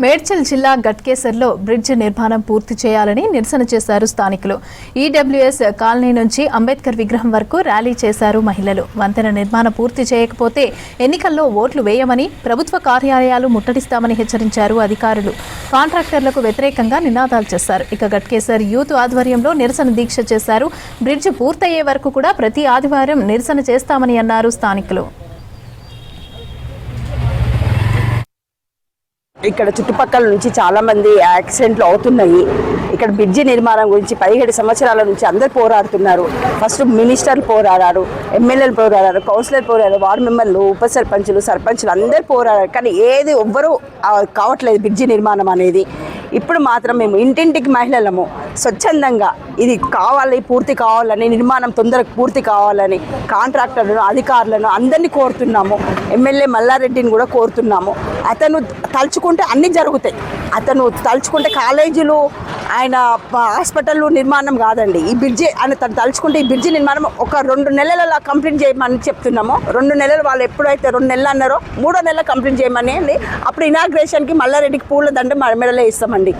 మేడ్చల్ జిల్లా గట్కేసర్లో బ్రిడ్జ్ నిర్మాణం పూర్తి చేయాలని నిరసన చేశారు స్థానికులు. ఈడబ్ల్యూఎస్ కాలనీ నుంచి అంబేద్కర్ విగ్రహం వరకు ర్యాలీ చేశారు మహిళలు. వంతెన నిర్మాణం పూర్తి చేయకపోతే ఎన్నికల్లో ఓట్లు వేయమని, ప్రభుత్వ కార్యాలయాలు ముట్టడిస్తామని హెచ్చరించారు అధికారులు. కాంట్రాక్టర్లకు వ్యతిరేకంగా నినాదాలు చేశారు. ఇక గట్కేసర్ యూత్ ఆధ్వర్యంలో నిరసన దీక్ష చేశారు. బ్రిడ్జ్ పూర్తయ్యే వరకు కూడా ప్రతి ఆదివారం నిరసన చేస్తామని అన్నారు స్థానికులు. ఇక్కడ చుట్టుపక్కల నుంచి చాలా మంది యాక్సిడెంట్లు అవుతున్నాయి. ఇక్కడ బ్రిడ్జి నిర్మాణం గురించి 17 సంవత్సరాల నుంచి అందరు పోరాడుతున్నారు. ఫస్ట్ మినిస్టర్లు పోరాడారు, ఎమ్మెల్యేలు పోరాడారు, కౌన్సిలర్ పోరాడారు, వార్డు మెంబర్లు, ఉప సర్పంచులు, సర్పంచులు అందరు పోరాడారు. కానీ ఏది ఎవ్వరూ కావట్లేదు బ్రిడ్జి నిర్మాణం అనేది. ఇప్పుడు మాత్రం మేము ఇంటింటికి మహిళలము స్వచ్ఛందంగా ఇది కావాలి, పూర్తి కావాలని, నిర్మాణం తొందరగా పూర్తి కావాలని కాంట్రాక్టర్లను, అధికారులను అందరినీ కోరుతున్నాము. ఎమ్మెల్యే మల్లారెడ్డిని కూడా కోరుతున్నాము. అతను తలుచుకుంటే అన్నీ జరుగుతాయి. అతను తలుచుకుంటే కాలేజీలు, ఆయన హాస్పిటల్ నిర్మాణం కాదండి, ఈ బ్రిడ్జి ఆయన తను తలుచుకుంటే ఈ బ్రిడ్జి నిర్మాణం ఒక 2 నెలల కంప్లీట్ చేయమని చెప్తున్నాము. 2 నెలలు వాళ్ళు ఎప్పుడైతే 2 నెలలు అన్నారో 3వ నెల కంప్లీట్ చేయమని అప్పుడు ఇనాగ్రేషన్కి మల్లారెడ్డికి పూల దండ మెడలే ఇస్తామండి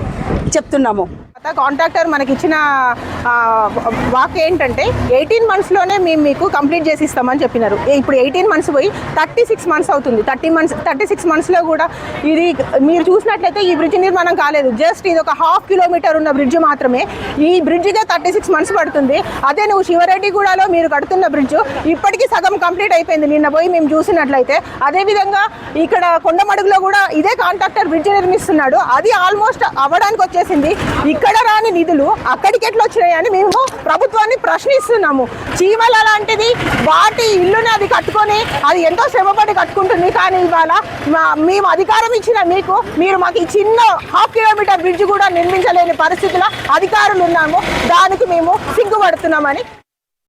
చెప్తున్నాము. కాంట్రాక్టర్ మనకి ఇచ్చిన వాక్ ఏంటంటే 18 మంత్స్లోనే మేము మీకు కంప్లీట్ చేసి ఇస్తామని చెప్పినారు. ఇప్పుడు 18 మంత్స్ పోయి 36 మంత్స్ అవుతుంది. 36 మంత్స్లో కూడా ఇది మీరు చూసినట్లయితే ఈ బ్రిడ్జ్ నిర్మాణం కాలేదు. జస్ట్ ఇది ఒక 1/2 కిలోమీటర్ ఉన్న బ్రిడ్జ్ మాత్రమే. ఈ బ్రిడ్జ్గా 36 మంత్స్ పడుతుంది. అదే నువ్వు శివరెడ్డిగూడలో మీరు కడుతున్న బ్రిడ్జ్ ఇప్పటికీ సగం కంప్లీట్ అయిపోయింది నిన్న పోయి మేము చూసినట్లయితే. అదేవిధంగా ఇక్కడ కొండమడుగులో కూడా ఇదే కాంట్రాక్టర్ బ్రిడ్జ్ నిర్మిస్తున్నాడు. అది ఆల్మోస్ట్ అవ్వడానికి వచ్చేసింది. ఇక్కడ రాని నిధులు అక్కడికి ఎట్లా వచ్చినాయని మేము ప్రభుత్వాన్ని ప్రశ్నిస్తున్నాము. చీమల లాంటిది వాటి ఇల్లుని అది కట్టుకొని అది ఎంతో శ్రమపడి కట్టుకుంటుంది. కానీ ఇవాళ మేము అధికారం ఇచ్చిన మీరు మాకు ఈ చిన్న 1/2 కిలోమీటర్ బ్రిడ్జ్ కూడా నిర్మించలేని పరిస్థితిలో అధికారులు ఉన్నాము. దానికి మేము సిగ్గుపడుతున్నామని